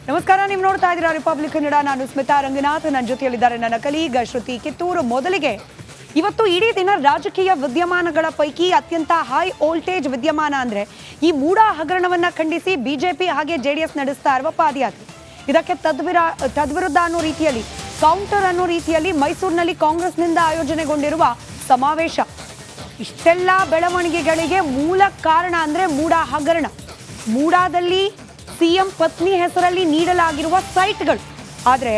ನಮಸ್ಕಾರ, ನೀವು ನೋಡ್ತಾ ಇದ್ದೀರಾ ರಿಪಬ್ಲಿಕ್ ಕನ್ನಡ. ನಾನು ಸ್ಮಿತಾ ರಂಗನಾಥ್, ನನ್ನ ಜೊತೆಯಲ್ಲಿದ್ದಾರೆ ನನ್ನ ಕಲೀಗ ಶ್ರುತಿ ಕಿತ್ತೂರು. ಮೊದಲಿಗೆ ಇವತ್ತು ಇಡೀ ದಿನ ರಾಜಕೀಯ ವಿದ್ಯಮಾನಗಳ ಪೈಕಿ ಅತ್ಯಂತ ಹೈ ವೋಲ್ಟೇಜ್ ವಿದ್ಯಮಾನ ಅಂದ್ರೆ ಈ ಮೂಡ ಹಗರಣವನ್ನ ಖಂಡಿಸಿ ಬಿಜೆಪಿ ಹಾಗೆ ಜೆಡಿಎಸ್ ನಡೆಸ್ತಾ ಇರುವ ಪಾದಯಾತ್ರೆ. ಇದಕ್ಕೆ ತದ್ವಿರುದ್ಧ ಅನ್ನೋ ರೀತಿಯಲ್ಲಿ, ಕೌಂಟರ್ ಅನ್ನೋ ರೀತಿಯಲ್ಲಿ ಮೈಸೂರಿನಲ್ಲಿ ಕಾಂಗ್ರೆಸ್ನಿಂದ ಆಯೋಜನೆಗೊಂಡಿರುವ ಸಮಾವೇಶ. ಇಷ್ಟೆಲ್ಲ ಬೆಳವಣಿಗೆಗಳಿಗೆ ಮೂಲ ಕಾರಣ ಅಂದ್ರೆ ಮೂಡ ಹಗರಣ. ಮೂಡಾದಲ್ಲಿ ಸಿಎಂ ಪತ್ನಿ ಹೆಸರಲ್ಲಿ ನೀಡಲಾಗಿರುವ ಸೈಟ್ಗಳು. ಆದರೆ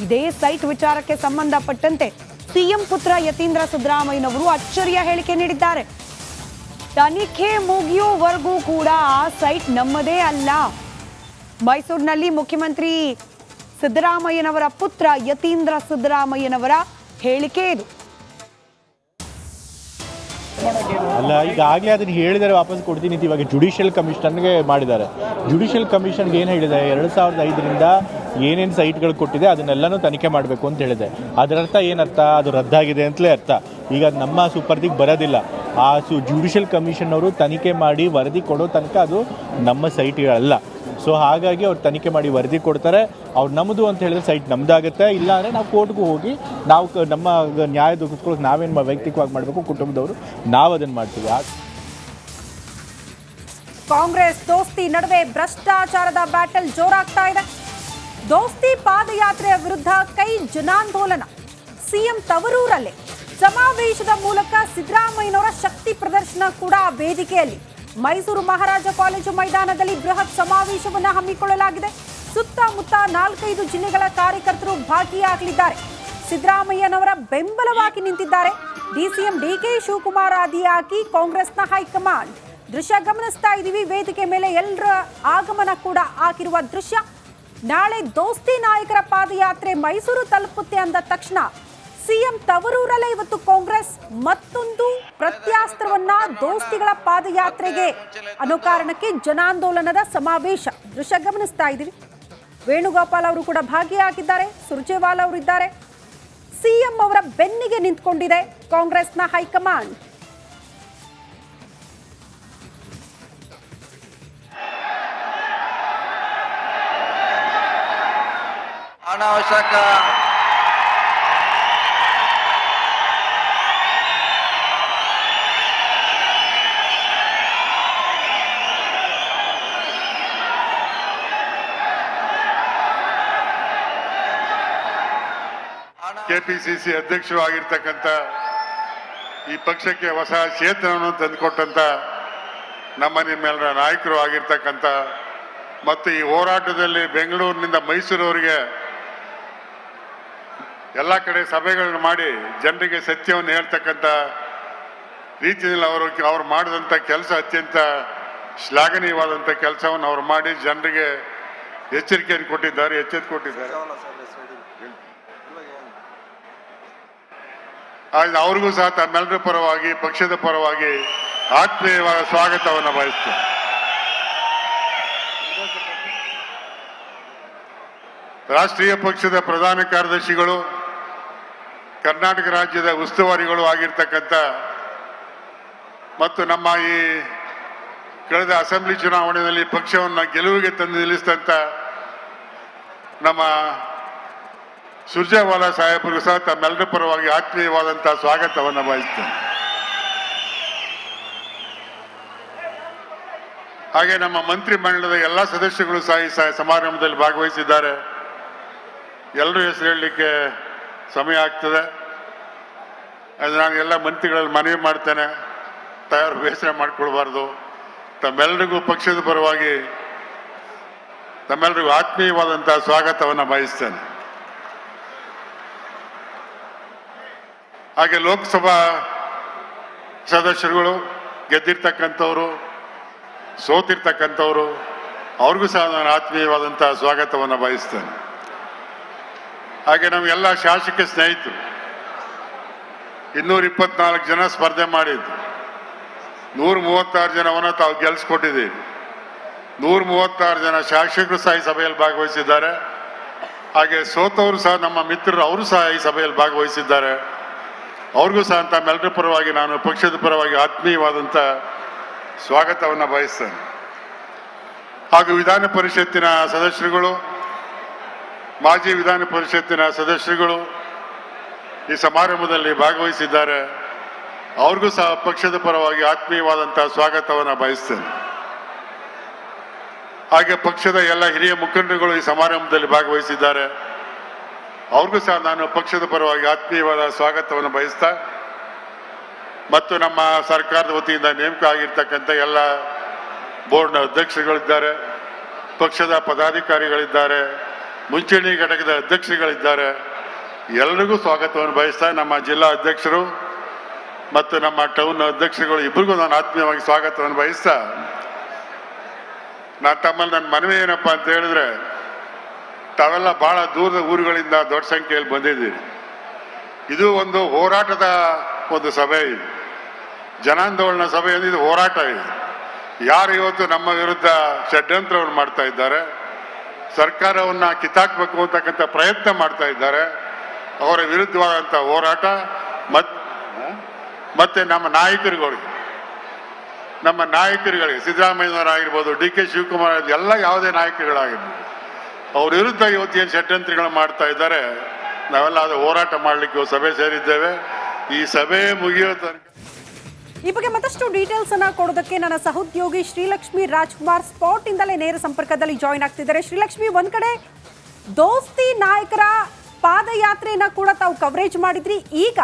ಇದೇ ಸೈಟ್ ವಿಚಾರಕ್ಕೆ ಸಂಬಂಧಪಟ್ಟಂತೆ ಸಿಎಂ ಪುತ್ರ ಯತೀಂದ್ರ ಸಿದ್ದರಾಮಯ್ಯನವರು ಅಚ್ಚರಿಯ ಹೇಳಿಕೆ ನೀಡಿದ್ದಾರೆ. ತನಿಖೆ ಮುಗಿಯುವವರೆಗೂ ಕೂಡ ಆ ಸೈಟ್ ನಮ್ಮದೇ ಅಲ್ಲ. ಮೈಸೂರಿನಲ್ಲಿ ಮುಖ್ಯಮಂತ್ರಿ ಸಿದ್ದರಾಮಯ್ಯನವರ ಪುತ್ರ ಯತೀಂದ್ರ ಸಿದ್ದರಾಮಯ್ಯನವರ ಹೇಳಿಕೆ ಇದು. ಅಲ್ಲ, ಈಗಾಗಲೇ ಅದನ್ನು ಹೇಳಿದರೆ ವಾಪಸ್ ಕೊಡ್ತೀನಿ ಅಂತ ಇವಾಗ ಜುಡಿಷಿಯಲ್ ಕಮಿಷನ್ಗೆ ಮಾಡಿದ್ದಾರೆ. ಜುಡಿಷಿಯಲ್ ಕಮಿಷನ್ಗೆ ಏನು ಹೇಳಿದೆ, 2005ರಿಂದ ಏನೇನು ಸೈಟ್ಗಳು ಕೊಟ್ಟಿದೆ ಅದನ್ನೆಲ್ಲನೂ ತನಿಖೆ ಮಾಡಬೇಕು ಅಂತ ಹೇಳಿದೆ. ಅದರರ್ಥ ಏನರ್ಥ? ಅದು ರದ್ದಾಗಿದೆ ಅಂತಲೇ ಅರ್ಥ. ಈಗ ನಮ್ಮ ಸುಪರ್ದಿಗೆ ಬರೋದಿಲ್ಲ. ಆ ಜುಡಿಷಿಯಲ್ ಕಮಿಷನ್ ಅವರು ತನಿಖೆ ಮಾಡಿ ವರದಿ ಕೊಡೋ ತನಕ ಅದು ನಮ್ಮ ಸೈಟ್ಗಳಲ್ಲ. ಸೊ ಹಾಗಾಗಿ ಅವ್ರು ತನಿಖೆ ಮಾಡಿ ವರದಿ ಕೊಡ್ತಾರೆ. ಅವ್ರು ನಮ್ಮದು ಅಂತ ಹೇಳಿದ್ರೆ ಸೈಟ್ ನಮ್ಮದಾಗುತ್ತೆ. ಇಲ್ಲ ಅಂದರೆ ನಾವು ಕೋರ್ಟ್ಗೂ ಹೋಗಿ ನಾವು ನಮ್ಮ ನ್ಯಾಯ ದೊರಕಿಸ್ಕೊಳ್ಳೋಕೆ ನಾವೇನು ವೈಯಕ್ತಿಕವಾಗಿ ಮಾಡಬೇಕು, ಕುಟುಂಬದವರು ನಾವು ಅದನ್ನು ಮಾಡ್ತೀವಿ. ಕಾಂಗ್ರೆಸ್ ದೋಸ್ತಿ ನಡುವೆ ಭ್ರಷ್ಟಾಚಾರದ ಬ್ಯಾಟಲ್ ಜೋರಾಗ್ತಾ ಇದೆ. ದೋಸ್ತಿ ಪಾದಯಾತ್ರೆಯ ವಿರುದ್ಧ ಕೈ ಜನಾಂದೋಲನ. ಸಿಎಂ ತವರೂರಲ್ಲೇ ಸಮಾವೇಶದ ಮೂಲಕ ಸಿದ್ದರಾಮಯ್ಯನವರ ಶಕ್ತಿ ಪ್ರದರ್ಶನ ಕೂಡ ವೇದಿಕೆಯಲ್ಲಿ. ಮೈಸೂರು ಮಹಾರಾಜ ಕಾಲೇಜು ಮೈದಾನದಲ್ಲಿ ಬೃಹತ್ ಸಮಾವೇಶವನ್ನು ಹಮ್ಮಿಕೊಳ್ಳಲಾಗಿದೆ. ಸುತ್ತಮುತ್ತ 4-5 ಜಿಲ್ಲೆಗಳ ಕಾರ್ಯಕರ್ತರು ಭಾಗಿಯಾಗಲಿದ್ದಾರೆ. ಸಿದ್ದರಾಮಯ್ಯನವರ ಬೆಂಬಲವಾಗಿ ನಿಂತಿದ್ದಾರೆ ಡಿಸಿಎಂ ಡಿಕೆ ಶಿವಕುಮಾರ್ ಆದಿಯಾಗಿ ಕಾಂಗ್ರೆಸ್ನ ಹೈಕಮಾಂಡ್. ದೃಶ್ಯ ಗಮನಿಸ್ತಾ ಇದ್ದೀವಿ. ವೇದಿಕೆ ಮೇಲೆ ಎಲ್ಲರ ಆಗಮನ ಕೂಡ ಆಗಿರುವ ದೃಶ್ಯ. ನಾಳೆ ದೋಸ್ತಿ ನಾಯಕರ ಪಾದಯಾತ್ರೆ ಮೈಸೂರು ತಲುಪುತ್ತೆ ಅಂದ ತಕ್ಷಣ ಸಿಎಂ ತವರೂರಲ್ಲೇ ಇವತ್ತು ಕಾಂಗ್ರೆಸ್ ಮತ್ತೊಂದು ಪ್ರತ್ಯಾಸ್ತ್ರವನ್ನ ದೋಸ್ತಿಗಳ ಪಾದಯಾತ್ರೆಗೆ ಅನ್ನೋ ಕಾರಣಕ್ಕೆ ಜನಾಂದೋಲನದ ಸಮಾವೇಶ ದೃಶ್ಯ ಗಮನಿಸ್ತಾ ಇದ್ದೀವಿ. ವೇಣುಗೋಪಾಲ್ ಅವರು ಕೂಡ ಭಾಗಿಯಾಗಿದ್ದಾರೆ. ಸುರ್ಜೇವಾಲಾ ಅವರಿದ್ದಾರೆ. ಸಿಎಂ ಅವರ ಬೆನ್ನಿಗೆ ನಿಂತ್ಕೊಂಡಿದೆ ಕಾಂಗ್ರೆಸ್ನ ಹೈಕಮಾಂಡ್. ಅನಾವಶ್ಯಕ ಕೆಪಿಸಿಸಿ ಅಧ್ಯಕ್ಷರು ಆಗಿರ್ತಕ್ಕಂಥ, ಈ ಪಕ್ಷಕ್ಕೆ ಹೊಸ ಚೇತನವನ್ನು ತಂದುಕೊಟ್ಟಂತ ನಿಮ್ಮೆಲ್ಲರ ನಾಯಕರು ಆಗಿರ್ತಕ್ಕಂಥ, ಮತ್ತು ಈ ಹೋರಾಟದಲ್ಲಿ ಬೆಂಗಳೂರಿನಿಂದ ಮೈಸೂರವರೆಗೆ ಎಲ್ಲ ಕಡೆ ಸಭೆಗಳನ್ನು ಮಾಡಿ ಜನರಿಗೆ ಸತ್ಯವನ್ನು ಹೇಳ್ತಕ್ಕಂಥ ರೀತಿಯಲ್ಲಿ ಅವರು ಮಾಡಿದಂಥ ಕೆಲಸ ಅತ್ಯಂತ ಶ್ಲಾಘನೀಯವಾದಂಥ ಕೆಲಸವನ್ನು ಅವರು ಮಾಡಿ ಜನರಿಗೆ ಎಚ್ಚರಿಕೆಯನ್ನು ಕೊಟ್ಟಿದ್ದಾರೆ, ಕೊಟ್ಟಿದ್ದಾರೆ. ಅವ್ರಿಗೂ ಸಹ ತಮ್ಮೆಲ್ಲರ ಪರವಾಗಿ, ಪಕ್ಷದ ಪರವಾಗಿ ಆತ್ಮೀಯವಾದ ಸ್ವಾಗತವನ್ನು ಬಯಸ್ತೇನೆ. ರಾಷ್ಟ್ರೀಯ ಪಕ್ಷದ ಪ್ರಧಾನ ಕಾರ್ಯದರ್ಶಿಗಳು, ಕರ್ನಾಟಕ ರಾಜ್ಯದ ಉಸ್ತುವಾರಿಗಳು ಆಗಿರ್ತಕ್ಕಂಥ ಮತ್ತು ನಮ್ಮ ಈ ಕಳೆದ ಅಸೆಂಬ್ಲಿ ಚುನಾವಣೆಯಲ್ಲಿ ಪಕ್ಷವನ್ನು ಗೆಲುವಿಗೆ ತಂದು ನಿಲ್ಲಿಸಿದಂಥ ನಮ್ಮ ಸುರ್ಜೇವಾಲಾ ಸಾಹೇಬರು ಸಹ ತಮ್ಮೆಲ್ಲರ ಪರವಾಗಿ ಆತ್ಮೀಯವಾದಂತಹ ಸ್ವಾಗತವನ್ನು ಬಯಸ್ತೇನೆ. ಹಾಗೆ ನಮ್ಮ ಮಂತ್ರಿ ಮಂಡಲದ ಎಲ್ಲ ಸದಸ್ಯಗಳು ಸಹ ಈ ಸಮಾರಂಭದಲ್ಲಿ ಭಾಗವಹಿಸಿದ್ದಾರೆ. ಎಲ್ಲರೂ ಹೆಸರು ಹೇಳಲಿಕ್ಕೆ ಸಮಯ ಆಗ್ತದೆ. ಅದು ನಾನು ಎಲ್ಲ ಮಂತ್ರಿಗಳಲ್ಲಿ ಮನವಿ ಮಾಡ್ತೇನೆ, ಬೇಸರ ಮಾಡಿಕೊಳ್ಬಾರ್ದು. ತಮ್ಮೆಲ್ಲರಿಗೂ ಪಕ್ಷದ ಪರವಾಗಿ ತಮ್ಮೆಲ್ಲರಿಗೂ ಆತ್ಮೀಯವಾದಂತಹ ಸ್ವಾಗತವನ್ನು ಬಯಸ್ತೇನೆ. ಹಾಗೆ ಲೋಕಸಭಾ ಸದಸ್ಯರುಗಳು, ಗೆದ್ದಿರ್ತಕ್ಕಂಥವ್ರು, ಸೋತಿರ್ತಕ್ಕಂಥವ್ರು, ಅವ್ರಿಗೂ ಸಹ ನಾನು ಆತ್ಮೀಯವಾದಂತಹ ಸ್ವಾಗತವನ್ನು ಬಯಸ್ತೇನೆ. ಹಾಗೆ ನಮಗೆಲ್ಲ ಶಾಸಕ ಸ್ನೇಹಿತರು 224 ಜನ ಸ್ಪರ್ಧೆ ಮಾಡಿದ್ದು, 136 ಜನವನ್ನು ತಾವು ಗೆಲ್ಲಿಸ್ಕೊಟ್ಟಿದ್ದೀವಿ. 136 ಜನ ಶಾಸಕರು ಸಹ ಈ ಸಭೆಯಲ್ಲಿ ಭಾಗವಹಿಸಿದ್ದಾರೆ. ಹಾಗೆ ಸೋತವರು ಸಹ ನಮ್ಮ ಮಿತ್ರರು, ಅವರು ಸಹ ಈ ಸಭೆಯಲ್ಲಿ ಭಾಗವಹಿಸಿದ್ದಾರೆ. ಅವ್ರಿಗೂ ಸಹ ತಮ್ಮೆಲ್ಲರ ಪರವಾಗಿ ನಾನು ಪಕ್ಷದ ಪರವಾಗಿ ಆತ್ಮೀಯವಾದಂಥ ಸ್ವಾಗತವನ್ನು ಬಯಸ್ತೇನೆ. ಹಾಗೂ ವಿಧಾನ ಪರಿಷತ್ತಿನ ಸದಸ್ಯರುಗಳು, ಮಾಜಿ ವಿಧಾನ ಪರಿಷತ್ತಿನ ಸದಸ್ಯರುಗಳು ಈ ಸಮಾರಂಭದಲ್ಲಿ ಭಾಗವಹಿಸಿದ್ದಾರೆ. ಅವ್ರಿಗೂ ಸಹ ಪಕ್ಷದ ಪರವಾಗಿ ಆತ್ಮೀಯವಾದಂತಹ ಸ್ವಾಗತವನ್ನು ಬಯಸ್ತೇನೆ. ಹಾಗೆ ಪಕ್ಷದ ಎಲ್ಲ ಹಿರಿಯ ಮುಖಂಡರುಗಳು ಈ ಸಮಾರಂಭದಲ್ಲಿ ಭಾಗವಹಿಸಿದ್ದಾರೆ. ಅವ್ರಿಗೂ ಸಹ ನಾನು ಪಕ್ಷದ ಪರವಾಗಿ ಆತ್ಮೀಯವಾದ ಸ್ವಾಗತವನ್ನು ಬಯಸ್ತಾ, ಮತ್ತು ನಮ್ಮ ಸರ್ಕಾರದ ವತಿಯಿಂದ ನೇಮಕ ಆಗಿರ್ತಕ್ಕಂಥ ಎಲ್ಲ ಬೋರ್ಡ್ನ ಅಧ್ಯಕ್ಷರುಗಳಿದ್ದಾರೆ, ಪಕ್ಷದ ಪದಾಧಿಕಾರಿಗಳಿದ್ದಾರೆ, ಮುಂಚೂಣಿ ಘಟಕದ ಅಧ್ಯಕ್ಷರುಗಳಿದ್ದಾರೆ. ಎಲ್ಲರಿಗೂ ಸ್ವಾಗತವನ್ನು ಬಯಸ್ತಾ, ನಮ್ಮ ಜಿಲ್ಲಾ ಅಧ್ಯಕ್ಷರು ಮತ್ತು ನಮ್ಮ ಟೌನ್ ಅಧ್ಯಕ್ಷರುಗಳು ಇಬ್ಬರಿಗೂ ನಾನು ಆತ್ಮೀಯವಾಗಿ ಸ್ವಾಗತವನ್ನು ಬಯಸ್ತಾ, ತಮ್ಮಲ್ಲಿ ನನ್ನ ಮನವಿ ಏನಪ್ಪ ಅಂತ ಹೇಳಿದ್ರೆ, ತಾವೆಲ್ಲ ಬಹಳ ದೂರದ ಊರುಗಳಿಂದ ದೊಡ್ಡ ಸಂಖ್ಯೆಯಲ್ಲಿ ಬಂದಿದ್ದೀರಿ. ಇದು ಒಂದು ಹೋರಾಟದ ಒಂದು ಸಭೆ, ಇದು ಜನಾಂದೋಲನ ಸಭೆ, ಇದು ಹೋರಾಟ. ಇದು ಯಾರು ಇವತ್ತು ನಮ್ಮ ವಿರುದ್ಧ ಷಡ್ಯಂತ್ರವನ್ನು ಮಾಡ್ತಾ ಇದ್ದಾರೆ, ಸರ್ಕಾರವನ್ನ ಕಿತ್ತಾಕ್ಬೇಕು ಅಂತಕ್ಕಂಥ ಪ್ರಯತ್ನ ಮಾಡ್ತಾ ಇದ್ದಾರೆ, ಅವರ ವಿರುದ್ಧವಾದಂಥ ಹೋರಾಟ. ಮತ್ತೆ ನಮ್ಮ ನಾಯಕರುಗಳಿಗೆ ಸಿದ್ದರಾಮಯ್ಯನವರಾಗಿರ್ಬೋದು, DK ಶಿವಕುಮಾರ್, ಎಲ್ಲ ಯಾವುದೇ ನಾಯಕರುಗಳಾಗಿರ್ಬೋದು, ಅವ್ರ ವಿರುದ್ಧ ಇವತ್ತೇನು ಷಡ್ಯಂತ್ರಗಳು ಮಾಡ್ತಾ ಇದ್ದಾರೆ, ನಾವೆಲ್ಲ ಅದು ಹೋರಾಟ ಮಾಡಲಿಕ್ಕೆ ಸಭೆ ಸೇರಿದ್ದೇವೆ. ಈ ಸಭೆ ಮುಗಿಯೋ ತನಕ ಈ ಬಗ್ಗೆ ಮತ್ತಷ್ಟು ಡೀಟೇಲ್ಸ್ ಅನ್ನ ಕೊಡೋದಕ್ಕೆ ನನ್ನ ಸಹೋದ್ಯೋಗಿ ಶ್ರೀಲಕ್ಷ್ಮಿ ರಾಜ್ಕುಮಾರ್ ಸ್ಪಾಟ್ ಇಂದಲೇ ನೇರ ಸಂಪರ್ಕದಲ್ಲಿ ಜಾಯಿನ್ ಆಗ್ತಿದ್ದಾರೆ. ಶ್ರೀಲಕ್ಷ್ಮಿ, ಒಂದ್ ಕಡೆ ದೋಸ್ತಿ ನಾಯಕರ ಪಾದಯಾತ್ರೆಯನ್ನ ಕೂಡ ತಾವು ಕವರೇಜ್ ಮಾಡಿದ್ರಿ. ಈಗ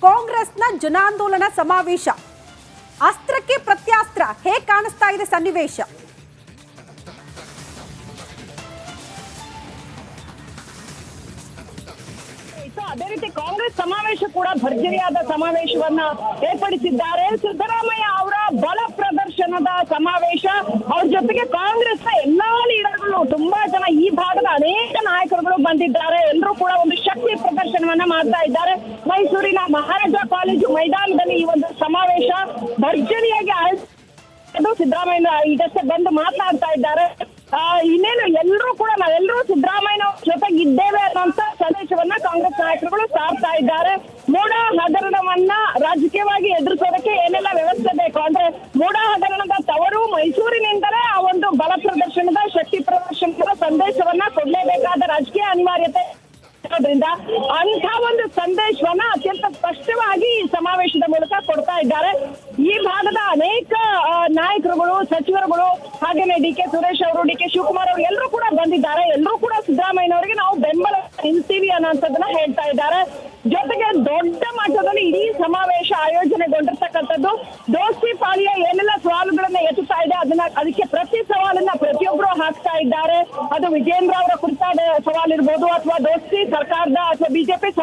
ಕಾಂಗ್ರೆಸ್ನ ಜನಾಂದೋಲನ ಸಮಾವೇಶ, ಅಸ್ತ್ರಕ್ಕೆ ಪ್ರತ್ಯಾಸ್ತ್ರ, ಹೇಗೆ ಕಾಣಿಸ್ತಾ ಇದೆ ಸನ್ನಿವೇಶ? ಅದೇ ರೀತಿ ಕಾಂಗ್ರೆಸ್ ಸಮಾವೇಶ ಕೂಡ ಭರ್ಜರಿಯಾದ ಸಮಾವೇಶವನ್ನ ಏರ್ಪಡಿಸಿದ್ದಾರೆ. ಸಿದ್ದರಾಮಯ್ಯ ಅವರ ಬಲ ಪ್ರದರ್ಶನದ ಸಮಾವೇಶ, ಅವ್ರ ಜೊತೆಗೆ ಕಾಂಗ್ರೆಸ್ನ ಎಲ್ಲಾ ಲೀಡರ್ಗಳು, ತುಂಬಾ ಜನ, ಈ ಭಾಗದ ಅನೇಕ ನಾಯಕರುಗಳು ಬಂದಿದ್ದಾರೆ. ಎಲ್ಲರೂ ಕೂಡ ಒಂದು ಶಕ್ತಿ ಪ್ರದರ್ಶನವನ್ನ ಮಾಡ್ತಾ ಇದ್ದಾರೆ. ಮೈಸೂರಿನ ಮಹಾರಾಜ ಕಾಲೇಜು ಮೈದಾನದಲ್ಲಿ ಈ ಒಂದು ಸಮಾವೇಶ ಭರ್ಜರಿಯಾಗಿ ಆಯೋಜಿಸಿದ್ದು, ಸಿದ್ದರಾಮಯ್ಯ ಈಗಷ್ಟೇ ಬಂದು ಮಾತನಾಡ್ತಾ ಇದ್ದಾರೆ. ಇನ್ನೇನು ನಾವೆಲ್ಲರೂ ಸಿದ್ದರಾಮಯ್ಯ ಜೊತೆಗೆ ಇದ್ದೇವೆ ಅನ್ನುವಂತ ಸಂದೇಶವನ್ನ ಕಾಂಗ್ರೆಸ್ ನಾಯಕರುಗಳು ಸಾರ್ತಾ ಇದ್ದಾರೆ. ಮೂಡ ಹಗರಣವನ್ನ ರಾಜಕೀಯವಾಗಿ ಎದುರಿಸೋದಕ್ಕೆ ಏನೆಲ್ಲ ವ್ಯವಸ್ಥೆ ಬೇಕು ಅಂದ್ರೆ, ಮೂಡ ಹಗರಣದ ತವರು ಮೈಸೂರಿನಿಂದಲೇ ಆ ಒಂದು ಬಲ ಪ್ರದರ್ಶನದ, ಶಕ್ತಿ ಪ್ರದರ್ಶನದ ಸಂದೇಶವನ್ನ ಕೊಡ್ಲೇಬೇಕಾದ ರಾಜಕೀಯ ಅನಿವಾರ್ಯತೆ ಇರೋದ್ರಿಂದ ಅಂಥ ಒಂದು ಸಂದೇಶವನ್ನ ಅತ್ಯಂತ ಸ್ಪಷ್ಟವಾಗಿ ಈ ಸಮಾವೇಶದ ಮೂಲಕ ಕೊಡ್ತಾ ಇದ್ದಾರೆ. ಈ ಭಾಗದ ಅನೇಕ ನಾಯಕರುಗಳು, ಸಚಿವರುಗಳು, ಹಾಗೇನೆ DK ಸುರೇಶ್ ಅವರು, DK ಶಿವಕುಮಾರ್ ಅವರು ಎಲ್ಲರೂ ಕೂಡ ಬಂದಿದ್ದಾರೆ. ಎಲ್ಲರೂ ಕೂಡ ಸಿದ್ದರಾಮಯ್ಯನವರಿಗೆ ನಾವು ಬೆಂಬಲ ನಿಲ್ತೀವಿ ಅನ್ನೋಂಥದ್ದನ್ನ ಹೇಳ್ತಾ ಇದ್ದಾರೆ. ಜೊತೆಗೆ ದೊಡ್ಡ ಮಟ್ಟದಲ್ಲಿ ಇಡೀ ಸಮಾವೇಶ ಆಯೋಜನೆಗೊಂಡಿರ್ತಕ್ಕಂಥದ್ದು. ದೋಸ್ತಿ ಪಾಳಿಯ ಏನೆಲ್ಲ ಸವಾಲುಗಳನ್ನ ಎತ್ತುತ್ತಾ ಇದೆ, ಅದಕ್ಕೆ ಪ್ರತಿ ಸವಾಲನ್ನ ಪ್ರತಿಯೊಬ್ಬರು ಹಾಕ್ತಾ ಇದ್ದಾರೆ. ಅದು ವಿಜೇಂದ್ರ ಅವರ ಕುರಿತಾದ ಸವಾಲಿರ್ಬೋದು, ಅಥವಾ ದೋಸ್ತಿ ಸರ್ಕಾರದ ಅಥವಾ BJP ಸರ್ಕಾರ